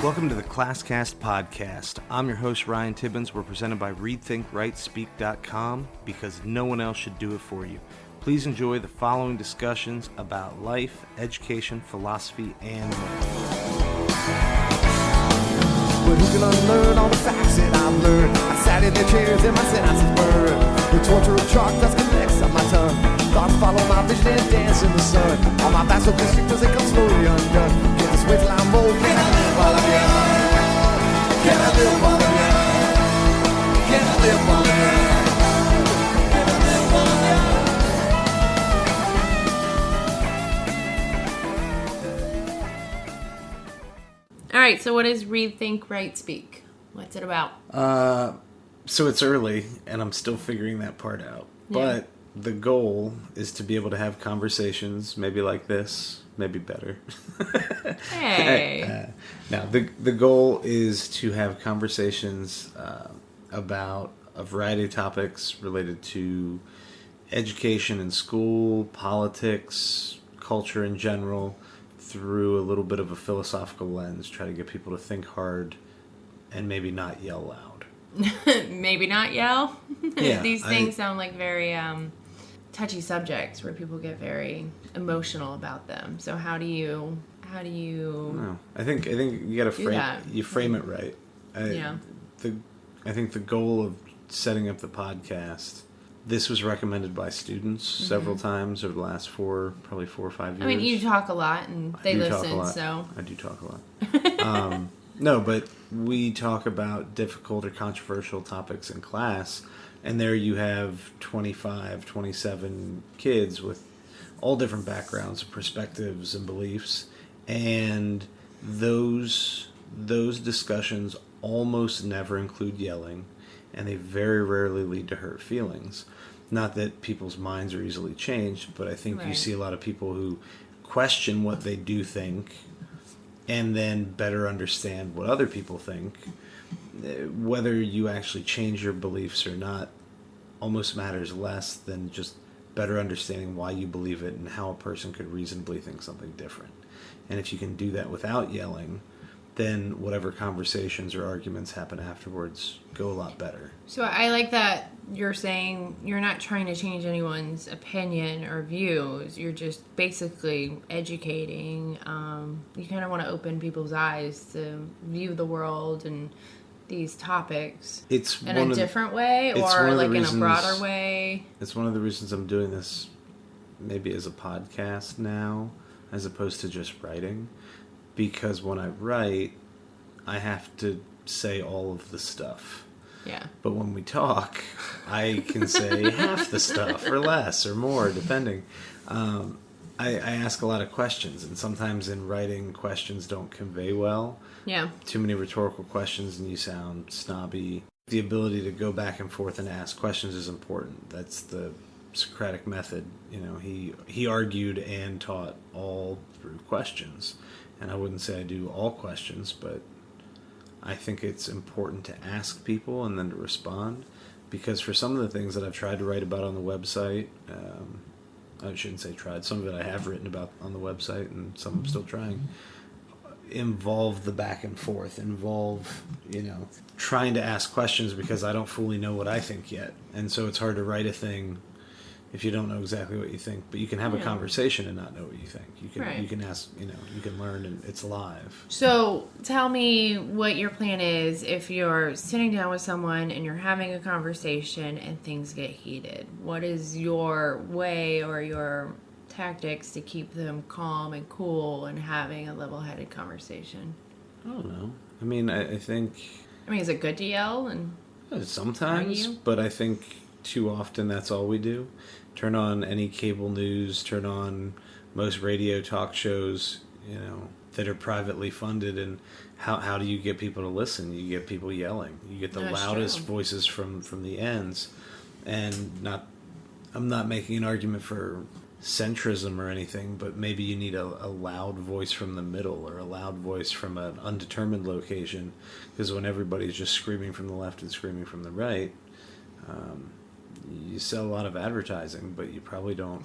Welcome to the ClassCast podcast. I'm your host, Ryan Tibbens. We're presented by ReadThinkWriteSpeak.com because no one else should do it for you. Please enjoy the following discussions about life, education, philosophy, and more. But who can unlearn all the facts that I've learned? I sat in their chairs and my synapses burned. The torture of chalk dust connects on my tongue. Thoughts follow my vision and dance in the sun. All my vasoconstrictors, they come slowly undone. Get this weight till I'm old. Can I live while I'm young? Can I live while I'm young? Can I live while I'm young? Can I live while I'm young? All right, so what is Read, Think, Write, Speak? What's it about? So it's early, and I'm still figuring that part out. Yeah. But the goal is to be able to have conversations, maybe like this, maybe better. Hey. Now, the goal is to have conversations about a variety of topics related to education and school, politics, culture in general, through a little bit of a philosophical lens, try to get people to think hard and maybe not yell loud. Maybe not yell. Yeah, These things sound like very touchy subjects where people get very emotional about them. So how do you No, I think you got to frame it right. I think the goal of setting up the podcast, this was recommended by students several times over the last probably 4 or 5 years. I mean, you talk a lot and they listen, so. I do talk a lot. No, but we talk about difficult or controversial topics in class, and there you have 25, 27 kids with all different backgrounds, perspectives, and beliefs, and those discussions almost never include yelling, and they very rarely lead to hurt feelings. Not that people's minds are easily changed, but I think you see a lot of people who question what they do think and then better understand what other people think. Whether you actually change your beliefs or not almost matters less than just better understanding why you believe it and how a person could reasonably think something different. And if you can do that without yelling, then whatever conversations or arguments happen afterwards go a lot better. So I like that you're saying you're not trying to change anyone's opinion or views. You're just basically educating. You kind of want to open people's eyes to view the world and these topics in a different way or like in a broader way. It's one of the reasons I'm doing this maybe as a podcast now as opposed to just writing. Because when I write, I have to say all of the stuff. Yeah. But when we talk, I can say half the stuff or less or more, depending. I ask a lot of questions, and sometimes in writing, questions don't convey well. Yeah. Too many rhetorical questions, and you sound snobby. The ability to go back and forth and ask questions is important. That's the Socratic method. You know, he argued and taught all through questions. And I wouldn't say I do all questions, but I think it's important to ask people and then to respond. Because for some of the things that I've tried to write about on the website, I shouldn't say tried, some of it I have written about on the website and some I'm still trying, involve the back and forth, trying to ask questions because I don't fully know what I think yet. And so it's hard to write a thing if you don't know exactly what you think, but you can have a conversation and not know what you think. You can ask, you can learn, and it's live. So tell me what your plan is if you're sitting down with someone and you're having a conversation and things get heated. What is your way or your tactics to keep them calm and cool and having a level-headed conversation? I don't know. I mean, I think... is it good to yell? And sometimes, but I think too often that's all we do. Turn on any cable news, turn on most radio talk shows, that are privately funded, and how do you get people to listen? You get people yelling. You get the loudest voices from the ends. And I'm not making an argument for centrism or anything, but maybe you need a loud voice from the middle or a loud voice from an undetermined location, because when everybody's just screaming from the left and screaming from the right, you sell a lot of advertising, but you probably don't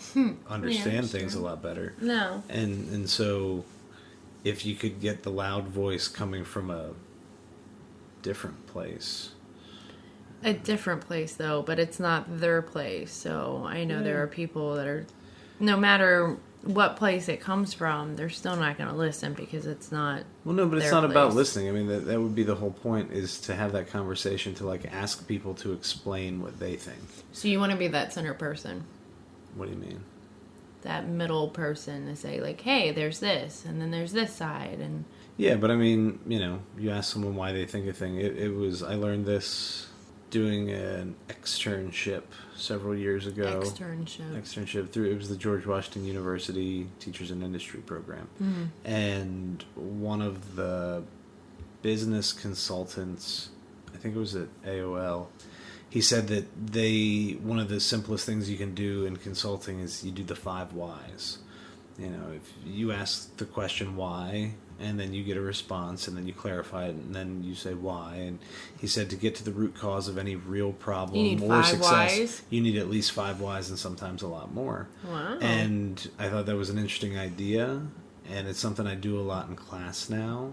understand things a lot better. No. And so if you could get the loud voice coming from a different place. A different place, though, but it's not their place. So I know there are people that are, no matter what place it comes from, they're still not going to listen because it's not. Well, no, but it's their not about place. listening. I mean, that would be the whole point, is to have that conversation, to like ask people to explain what they think. So you want to be that center person, What do you mean? that middle person to say like, hey, there's this, and then there's this side, and Yeah, but I mean, you ask someone why they think a thing. I learned this doing an externship several years ago. Externship it was the George Washington University Teachers in Industry program. Mm-hmm. And one of the business consultants, I think it was at AOL, he said that one of the simplest things you can do in consulting is you do the 5 whys. If you ask the question why, and then you get a response, and then you clarify it, and then you say why. And he said to get to the root cause of any real problem You need or 5 success, whys? you need at least 5 whys, and sometimes a lot more. Wow. And I thought that was an interesting idea, and it's something I do a lot in class now,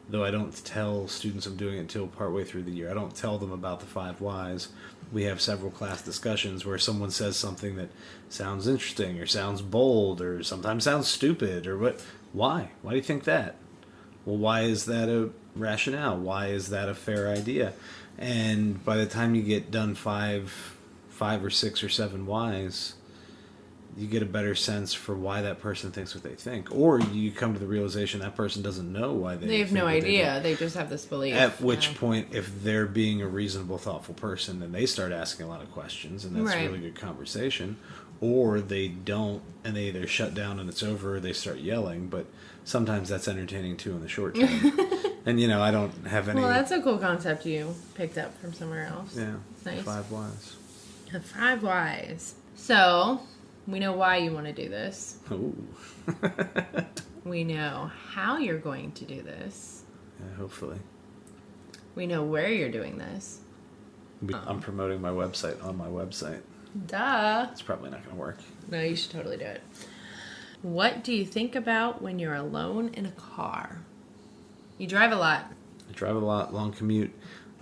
though I don't tell students I'm doing it until partway through the year. I don't tell them about the 5 whys. We have several class discussions where someone says something that sounds interesting or sounds bold or sometimes sounds stupid or what. Why? Why do you think that? Well, why is that a rationale? Why is that a fair idea? And by the time you get done 5 or 6 or 7 whys, you get a better sense for why that person thinks what they think. Or you come to the realization that person doesn't know why they they have think no what they do. idea. They just have this belief. At which point, if they're being a reasonable, thoughtful person, then they start asking a lot of questions, and that's Right. a really good conversation. Or they don't, and they either shut down and it's over, or they start yelling. But sometimes that's entertaining too in the short term. And I don't have any. Well, that's a cool concept you picked up from somewhere else. Yeah, It's nice. 5 whys. The 5 whys. So we know why you want to do this. Ooh. We know how you're going to do this. Yeah, hopefully. We know where you're doing this. I'm promoting my website on my website. Duh. It's probably not going to work. No, you should totally do it. What do you think about when you're alone in a car? You drive a lot. I drive a lot, long commute.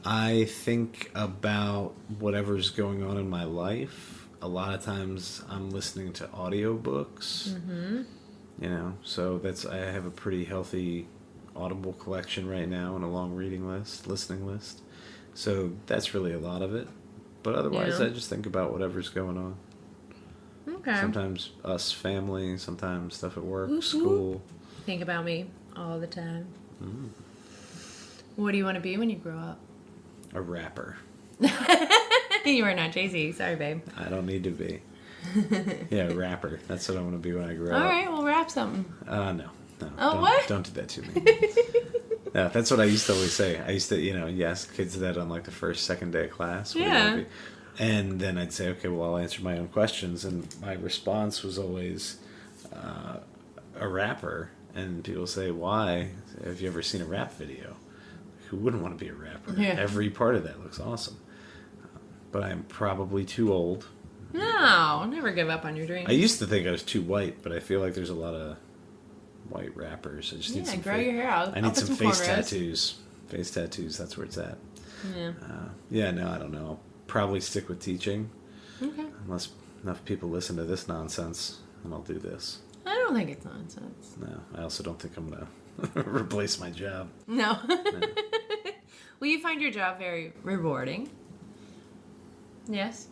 I think about whatever's going on in my life. A lot of times I'm listening to audiobooks. Mm-hmm. So I have a pretty healthy Audible collection right now and a long listening list. So that's really a lot of it. But otherwise, Yeah. I just think about whatever's going on. Okay. Sometimes us, family, sometimes stuff at work, Whoop, school. Think about me all the time. Mm. What do you want to be when you grow up? A rapper. You are not Jay-Z. Sorry, babe. I don't need to be. Yeah, a rapper. That's what I want to be when I grow All up. right, we'll rap something. No. Oh, what? Don't do that to me. No, that's what I used to always say. I used to, you ask kids that on like the first, second day of class. What do you want to be? And then I'd say, okay, well, I'll answer my own questions. And my response was always a rapper. And people say, why? Have you ever seen a rap video? Who wouldn't want to be a rapper? Yeah. Every part of that looks awesome. But I'm probably too old. No, never give up on your dreams. I used to think I was too white, but I feel like there's a lot of white rappers. I just need some grow your hair out. I I'll need put some face cornrows. tattoos. Face tattoos, that's where it's at. Yeah. No, I don't know. I'll probably stick with teaching. Okay. Unless enough people listen to this nonsense, and I'll do this. I don't think it's nonsense. No, I also don't think I'm going to replace my job. No. Well, you find your job very rewarding. Yes.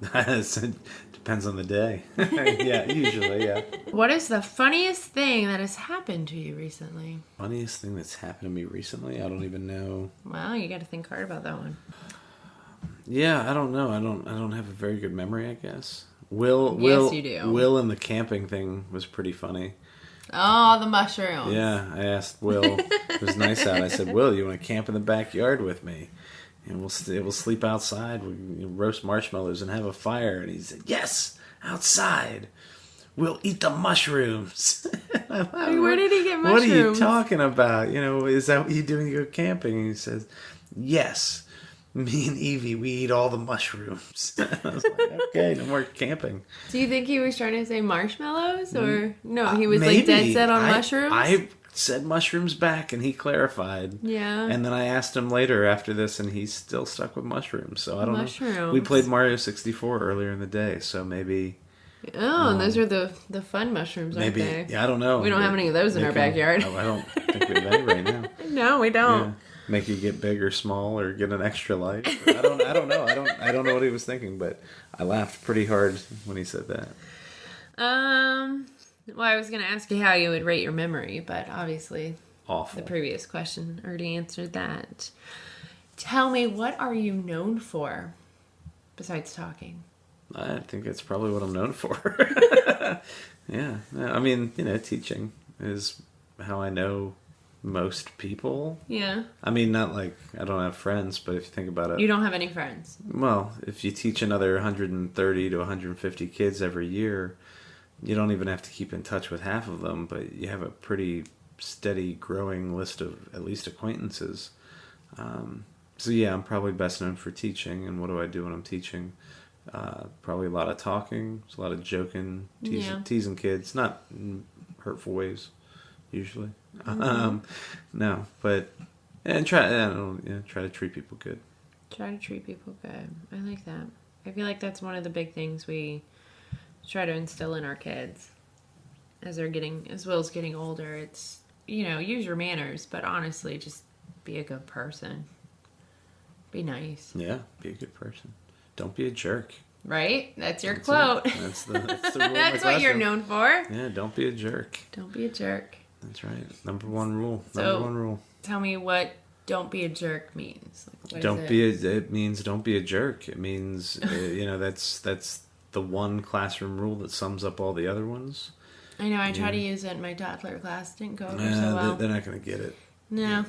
It depends on the day. Yeah, usually, yeah. What is the funniest thing that has happened to you recently? Funniest thing that's happened to me recently? I don't even know. Well, you got to think hard about that one. Yeah, I don't know. I don't have a very good memory, I guess. Will, Yes, you do. Will and the camping thing was pretty funny. Oh, the mushrooms. Yeah, I asked Will. It was nice out. I said, Will, you want to camp in the backyard with me? And we'll sleep outside. We roast marshmallows and have a fire. And he said, yes, outside. We'll eat the mushrooms. Where did he get mushrooms? What are you talking about? Is that what you do when you go camping? And he says, yes. Me and Evie, we eat all the mushrooms. I was like, okay, no more camping. Do you think he was trying to say marshmallows? Or no, he was Maybe. like dead set on mushrooms? I said mushrooms back, and he clarified. Yeah. And then I asked him later after this, and he's still stuck with mushrooms. So I don't know. Mushrooms. We played Mario 64 earlier in the day, so maybe... Oh, those are the fun mushrooms, Maybe, aren't they? yeah, I don't know. We don't have any of those in our backyard. I don't think we have any right now. No, we don't. Yeah. Make you get big or small or get an extra life. I don't know. I don't know what he was thinking, but I laughed pretty hard when he said that. Well, I was going to ask you how you would rate your memory, but obviously Awful. the previous question already answered that. Tell me, what are you known for besides talking? I think it's probably what I'm known for. Yeah. I mean, teaching is how I know most people. Yeah. I mean, not like I don't have friends, but if you think about it. You don't have any friends. Well, if you teach another 130 to 150 kids every year, you don't even have to keep in touch with half of them, but you have a pretty steady growing list of at least acquaintances. So yeah, I'm probably best known for teaching. And what do I do when I'm teaching? Probably a lot of talking, a lot of joking, teasing kids, not in hurtful ways, usually. No, but try to treat people good. Try to treat people good. I like that. I feel like that's one of the big things we try to instill in our kids as well as getting older. It's, use your manners, but honestly, just be a good person. Be nice. Yeah, be a good person. Don't be a jerk. Right? That's your quote. That's the rule. That's what you're known for. Yeah, don't be a jerk. Don't be a jerk. That's right. Number one rule. So, tell me what "don't be a jerk" means. Like, it means don't be a jerk. It means that's the one classroom rule that sums up all the other ones. I know. I tried to use it in my toddler class. Didn't go over so well. They're not going to get it. No.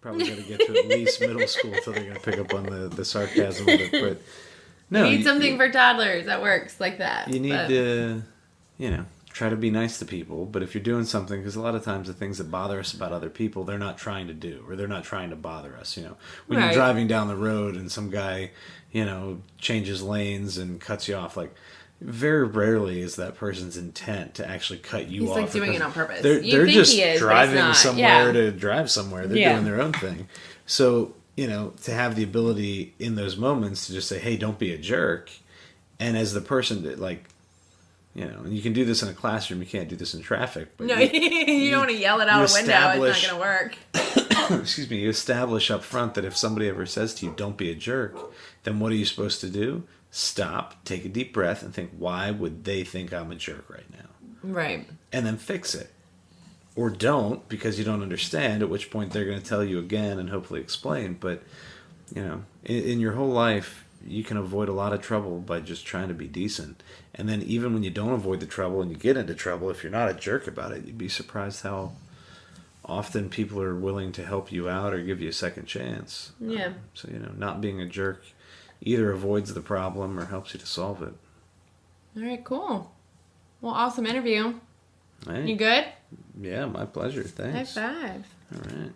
Probably got to get to at least middle school till they're going to pick up on the sarcasm of it. But no, you need something for toddlers that works like that. You need to, try to be nice to people. But if you're doing something, because a lot of times the things that bother us about other people, they're not trying to do, or they're not trying to bother us. When you're driving down the road and some guy, changes lanes and cuts you off, like, very rarely is that person's intent to actually cut you off. He's like doing it on purpose. They're just driving somewhere to drive somewhere. They're doing their own thing. So, to have the ability in those moments to just say, hey, don't be a jerk. And as the person that, like, and you can do this in a classroom, you can't do this in traffic. But no, you don't want to yell it out a window. It's not going to work. Excuse me. You establish up front that if somebody ever says to you, don't be a jerk, then what are you supposed to do? Stop, take a deep breath, and think, why would they think I'm a jerk right now? Right. And then fix it. Or don't, because you don't understand, at which point they're going to tell you again and hopefully explain. But, in your whole life, you can avoid a lot of trouble by just trying to be decent. And then even when you don't avoid the trouble and you get into trouble, if you're not a jerk about it, you'd be surprised how often people are willing to help you out or give you a second chance. Yeah. So, not being a jerk either avoids the problem or helps you to solve it. All right, cool. Well, awesome interview. Hey. You good? Yeah, my pleasure. Thanks. High five. All right.